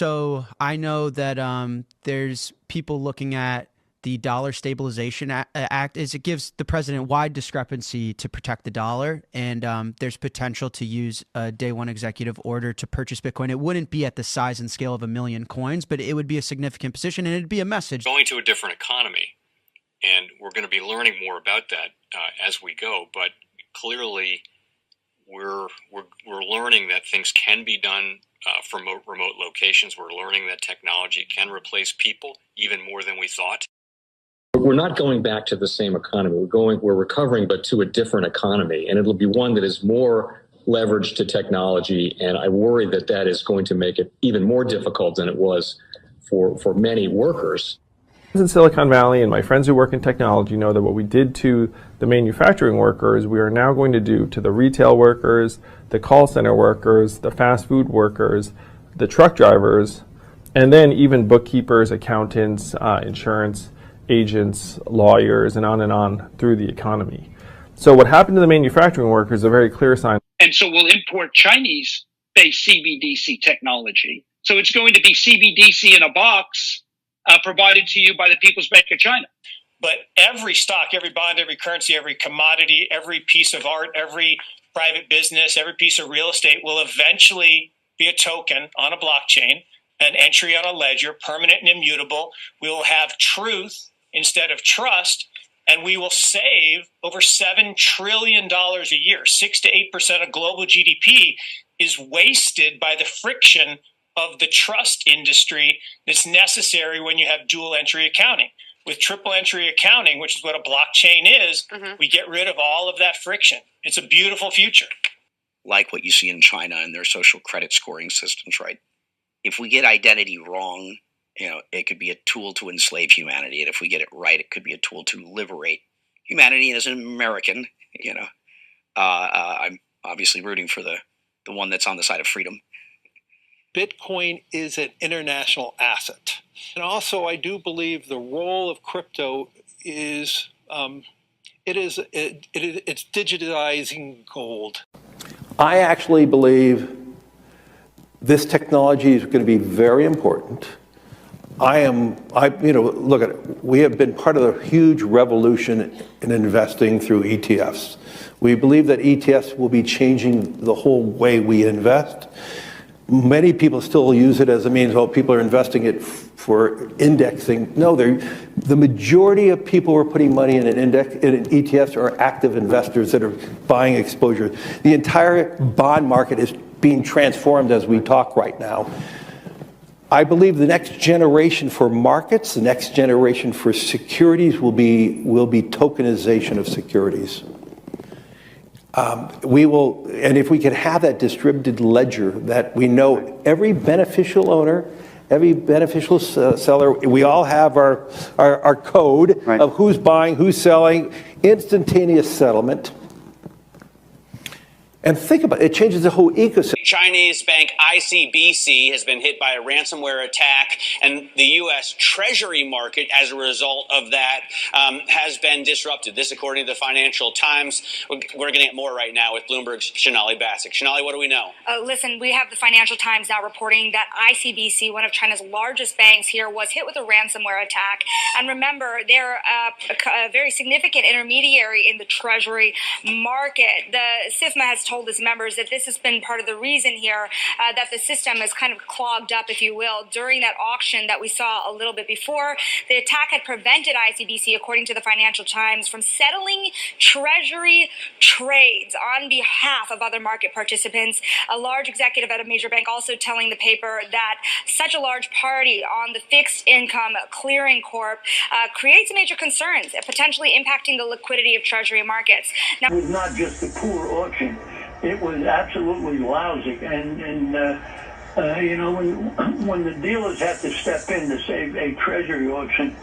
So I know that there's people looking at the Dollar Stabilization Act is it gives the president wide discrepancy to protect the dollar, and there's potential to use a day one executive order to purchase Bitcoin. It wouldn't be at the size and scale of 1 million coins, but it would be a significant position, and it'd be a message. Going to a different economy, and we're going to be learning more about that as we go. But clearly, we're learning that things can be done from remote locations. We're learning that technology can replace people even more than we thought. We're not going back to the same economy. We're recovering, but to a different economy, and it'll be one that is more leveraged to technology. And I worry that that is going to make it even more difficult than it was for many workers. In Silicon Valley, and my friends who work in technology know that what we did to the manufacturing workers, we are now going to do to the retail workers, the call center workers, the fast food workers, the truck drivers, and then even bookkeepers, accountants, insurance agents, lawyers, and on through the economy. So what happened to the manufacturing workers is a very clear sign. And so we'll import Chinese-based CBDC technology. So it's going to be CBDC in a box provided to you by the People's Bank of China. But every stock, every bond, every currency, every commodity, every piece of art, every private business, every piece of real estate will eventually be a token on a blockchain, an entry on a ledger, permanent and immutable. We will have truth instead of trust, and we will save over $7 trillion a year. 6 to 8% of global GDP is wasted by the friction of the trust industry that's necessary when you have dual entry accounting. With triple entry accounting, which is what a blockchain is, we get rid of all of that friction. It's a beautiful future. Like what you see in China and their social credit scoring systems, right? If we get identity wrong, it could be a tool to enslave humanity. And if we get it right, it could be a tool to liberate humanity. And as an American, I'm obviously rooting for the one that's on the side of freedom. Bitcoin is an international asset. And also, I do believe the role of crypto is it's digitizing gold. I actually believe this technology is going to be very important. Look at it. We have been part of a huge revolution in investing through ETFs. We believe that ETFs will be changing the whole way we invest. Many people still use it as a means, people are investing it for indexing. No, the majority of people who are putting money in in ETFs are active investors that are buying exposure. The entire bond market is being transformed as we talk right now. I believe the next generation for markets, the next generation for securities will be tokenization of securities. And if we can have that distributed ledger that we know every beneficial owner, every beneficial seller, we all have our code of who's buying, who's selling, instantaneous settlement. And think about it, it changes the whole ecosystem. Chinese bank ICBC has been hit by a ransomware attack, and the U.S. Treasury market, as a result of that, has been disrupted. This, according to the Financial Times. We're getting it more right now with Bloomberg's Shonali Bassick. Shonali, what do we know? Listen, we have the Financial Times now reporting that ICBC, one of China's largest banks here, was hit with a ransomware attack. And remember, they're a very significant intermediary in the Treasury market. The SIFMA has told its members that this has been part of the reason here that the system is kind of clogged up, if you will, during that auction that we saw a little bit before. The attack had prevented ICBC, according to the Financial Times, from settling Treasury trades on behalf of other market participants. A large executive at a major bank also telling the paper that such a large party on the fixed income clearing corp creates major concerns, potentially impacting the liquidity of Treasury markets. Now, it was not just a poor auction. It was absolutely lousy, and when the dealers have to step in to save a treasury auction,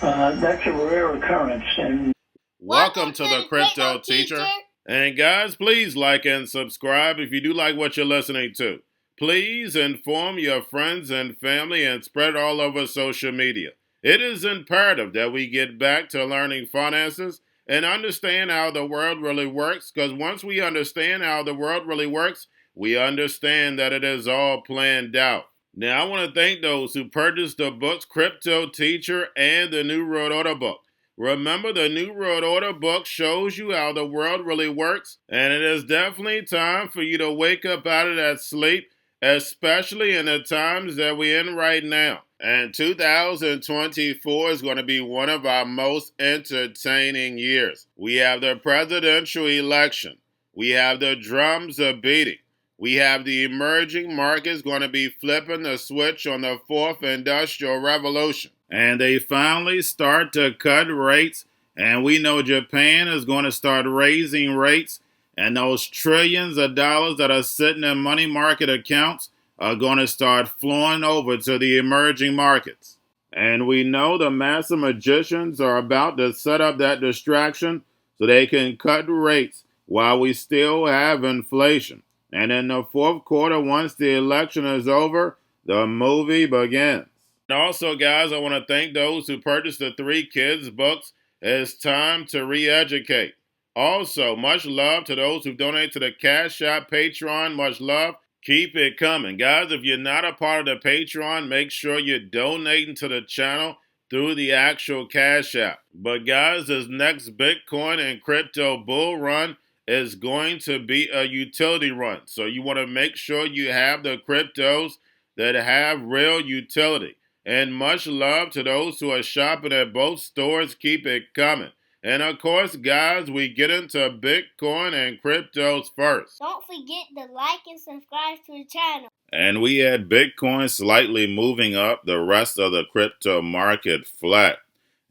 that's a rare occurrence. And welcome to the Crypto Teacher. And guys, please like and subscribe if you do like what you're listening to. Please inform your friends and family and spread all over social media. It is imperative that we get back to learning finances and understand how the world really works, because once we understand how the world really works, we understand that it is all planned out. Now, I want to thank those who purchased the books Cryptoteacher and the New World Order book. Remember, the New World Order book shows you how the world really works, and it is definitely time for you to wake up out of that sleep, especially in the times that we're in right now. And 2024 is going to be one of our most entertaining years. We have the presidential election. We have the drums are beating. We have the emerging markets going to be flipping the switch on the fourth industrial revolution. And they finally start to cut rates. And we know Japan is going to start raising rates. And those trillions of dollars that are sitting in money market accounts are going to start flowing over to the emerging markets. And we know the master magicians are about to set up that distraction so they can cut rates while we still have inflation. And in the fourth quarter, once the election is over, the movie begins. And also, guys, I want to thank those who purchased the 3 Kids books. It's time to re-educate. Also, much love to those who donate to the Cash App, Patreon. Much love. Keep it coming. Guys, if you're not a part of the Patreon, make sure you're donating to the channel through the actual Cash App. But guys, this next Bitcoin and crypto bull run is going to be a utility run. So you want to make sure you have the cryptos that have real utility. And much love to those who are shopping at both stores. Keep it coming. And of course, guys, we get into Bitcoin and cryptos first. Don't forget to like and subscribe to the channel. And we had Bitcoin slightly moving up, the rest of the crypto market flat.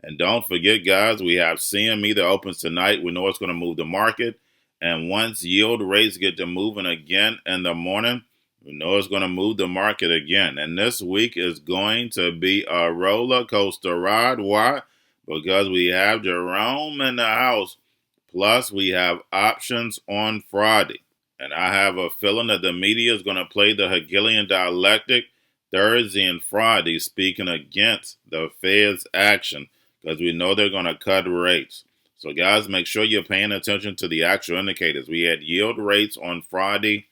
And don't forget, guys, we have CME that opens tonight. We know it's going to move the market. And once yield rates get to moving again in the morning, we know it's going to move the market again. And this week is going to be a roller coaster ride. Why? Because we have Jerome in the house. Plus, we have options on Friday. And I have a feeling that the media is going to play the Hegelian dialectic Thursday and Friday, speaking against the Fed's action, because we know they're going to cut rates. So guys, make sure you're paying attention to the actual indicators. We had yield rates on Friday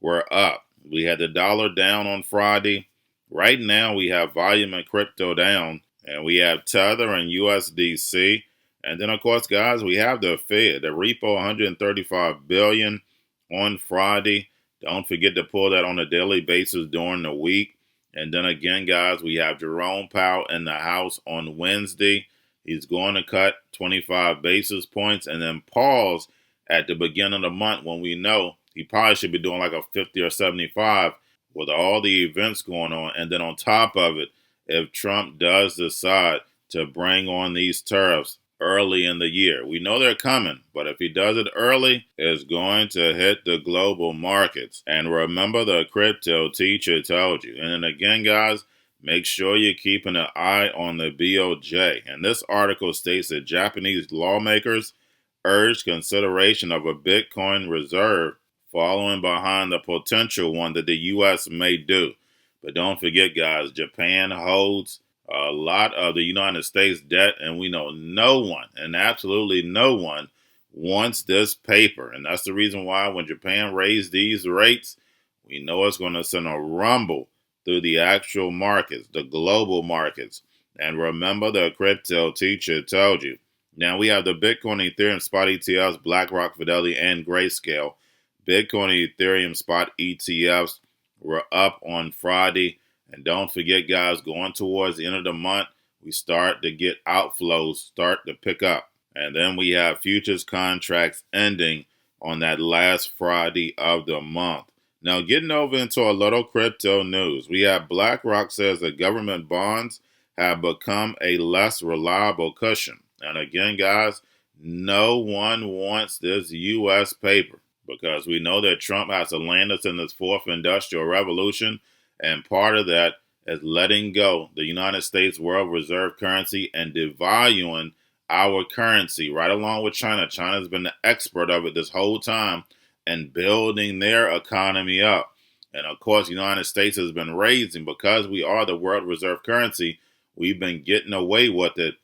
were up. We had the dollar down on Friday. Right now we have volume and crypto down. And we have Tether and USDC. And then of course, guys, we have the Fed, the repo 135 billion on Friday. Don't forget to pull that on a daily basis during the week. And then again, guys, we have Jerome Powell in the house on Wednesday. He's going to cut 25 basis points and then pause at the beginning of the month when we know he probably should be doing like a 50 or 75 with all the events going on. And then on top of it, if Trump does decide to bring on these tariffs early in the year, we know they're coming, but if he does it early, it's going to hit the global markets. And remember, the crypto teacher told you. And then again, guys, make sure you're keeping an eye on the BOJ. And this article states that Japanese lawmakers urged consideration of a Bitcoin reserve following behind the potential one that the U.S. may do. But don't forget, guys, Japan holds a lot of the United States debt, and we know no one, and absolutely no one, wants this paper. And that's the reason why when Japan raised these rates, we know it's going to send a rumble through the actual markets, the global markets. And remember, the crypto teacher told you. Now we have the Bitcoin, Ethereum, spot ETFs, Blackrock, Fidelity, and Grayscale. Bitcoin, Ethereum, spot ETFs were up on Friday. And don't forget, guys, going towards the end of the month, we start to get outflows start to pick up. And then we have futures contracts ending on that last Friday of the month. Now, getting over into a little crypto news, we have BlackRock says that government bonds have become a less reliable cushion. And again, guys, no one wants this U.S. paper because we know that Trump has to land us in this fourth industrial revolution. And part of that is letting go the United States world reserve currency and devaluing our currency right along with China. China's been the expert of it this whole time and building their economy up. And of course, the United States has been raising because we are the world reserve currency. We've been getting away with it,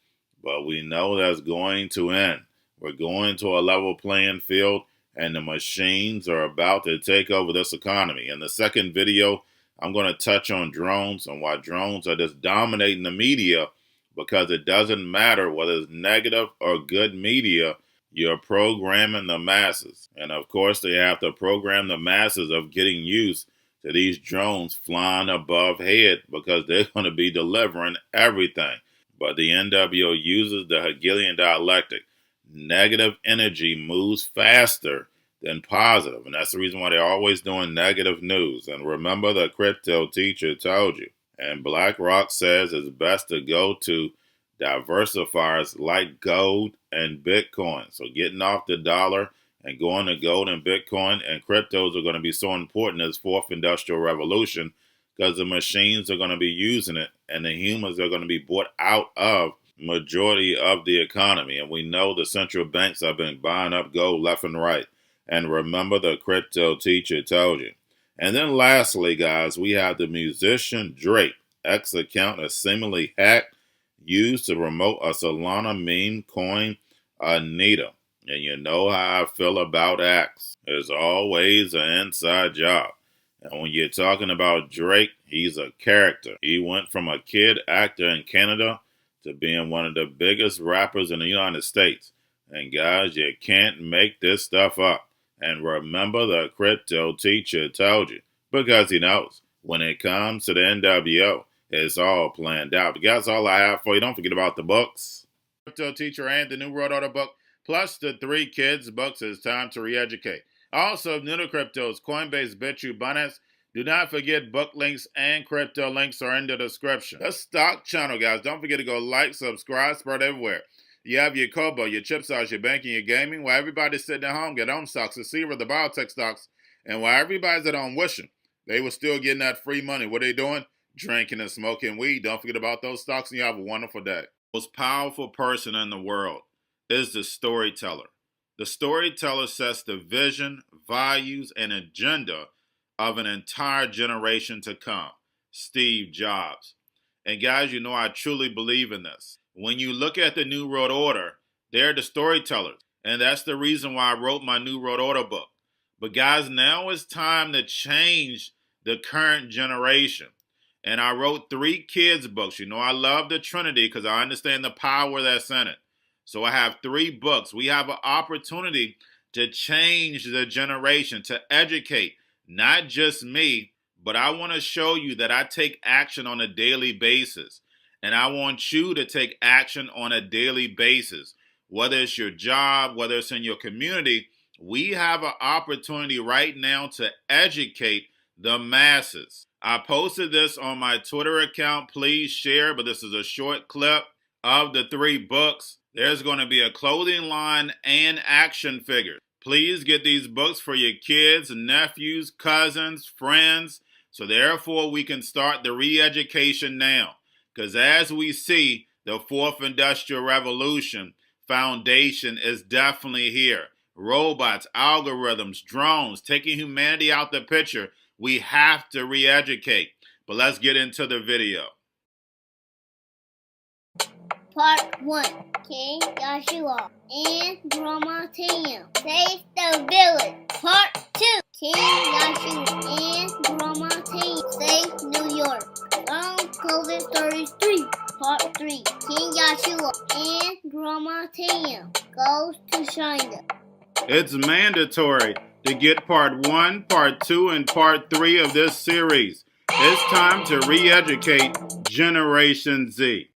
but we know that's going to end. We're going to a level playing field, and the machines are about to take over this economy. In the second video, I'm going to touch on drones and why drones are just dominating the media, because it doesn't matter whether it's negative or good media, you're programming the masses. And of course, they have to program the masses of getting used to these drones flying above head, because they're going to be delivering everything. But the NWO uses the Hegelian dialectic. Negative energy moves faster than positive, and that's the reason why they're always doing negative news. And remember, the crypto teacher told you. And Blackrock says it's best to go to diversifiers like gold and Bitcoin. So getting off the dollar and going to gold and Bitcoin and cryptos are going to be so important as fourth industrial revolution, because the machines are going to be using it and the humans are going to be bought out of majority of the economy. And we know the central banks have been buying up gold left and right. And remember, the crypto teacher told you. And then lastly, guys, we have the musician Drake. X account is seemingly hacked, used to promote a Solana meme coin, Anita. And you know how I feel about X. It's always an inside job. And when you're talking about Drake, he's a character. He went from a kid actor in Canada to being one of the biggest rappers in the United States. And guys, you can't make this stuff up. And remember, the crypto teacher told you, because he knows when it comes to the NWO, it's all planned out. But guys, all I have for you. Don't forget about the books. Crypto Teacher and the New World Order book, plus the 3 kids books. It's time to re-educate. Also, new to cryptos, Coinbase, Bitrue, Binance. Do not forget book links and crypto links are in the description. The stock channel, guys. Don't forget to go like, subscribe, spread everywhere. You have your Kobo, your chip stocks, your banking, your gaming. While everybody's sitting at home, get home stocks, the Seaver, the biotech stocks. And while everybody's at home wishing they were still getting that free money, what are they doing? Drinking and smoking weed. Don't forget about those stocks, and you have a wonderful day. The most powerful person in the world is the storyteller. The storyteller sets the vision, values, and agenda of an entire generation to come. Steve Jobs. And guys, you know I truly believe in this. When you look at the New World Order, they're the storytellers. And that's the reason why I wrote my New World Order book. But guys, now it's time to change the current generation. And I wrote 3 kids books. You know I love the Trinity because I understand the power that's in it. So I have 3 books. We have an opportunity to change the generation, to educate, not just me, but I want to show you that I take action on a daily basis. And I want you to take action on a daily basis. Whether it's your job, whether it's in your community, we have an opportunity right now to educate the masses. I posted this on my Twitter account. Please share, but this is a short clip of the 3 books. There's going to be a clothing line and action figures. Please get these books for your kids, nephews, cousins, friends, so therefore we can start the re-education now. Because as we see, the 4th Industrial Revolution foundation is definitely here. Robots, algorithms, drones, taking humanity out the picture. We have to re-educate. But let's get into the video. Part 1. King Joshua and Grandma Tam save the village. Part 2. King Joshua and Grandma Tam save New York from COVID-33. Part 3. King Joshua and Grandma Tam goes to China. It's mandatory to get part 1, part 2, and part 3 of this series. It's time to re-educate Generation Z.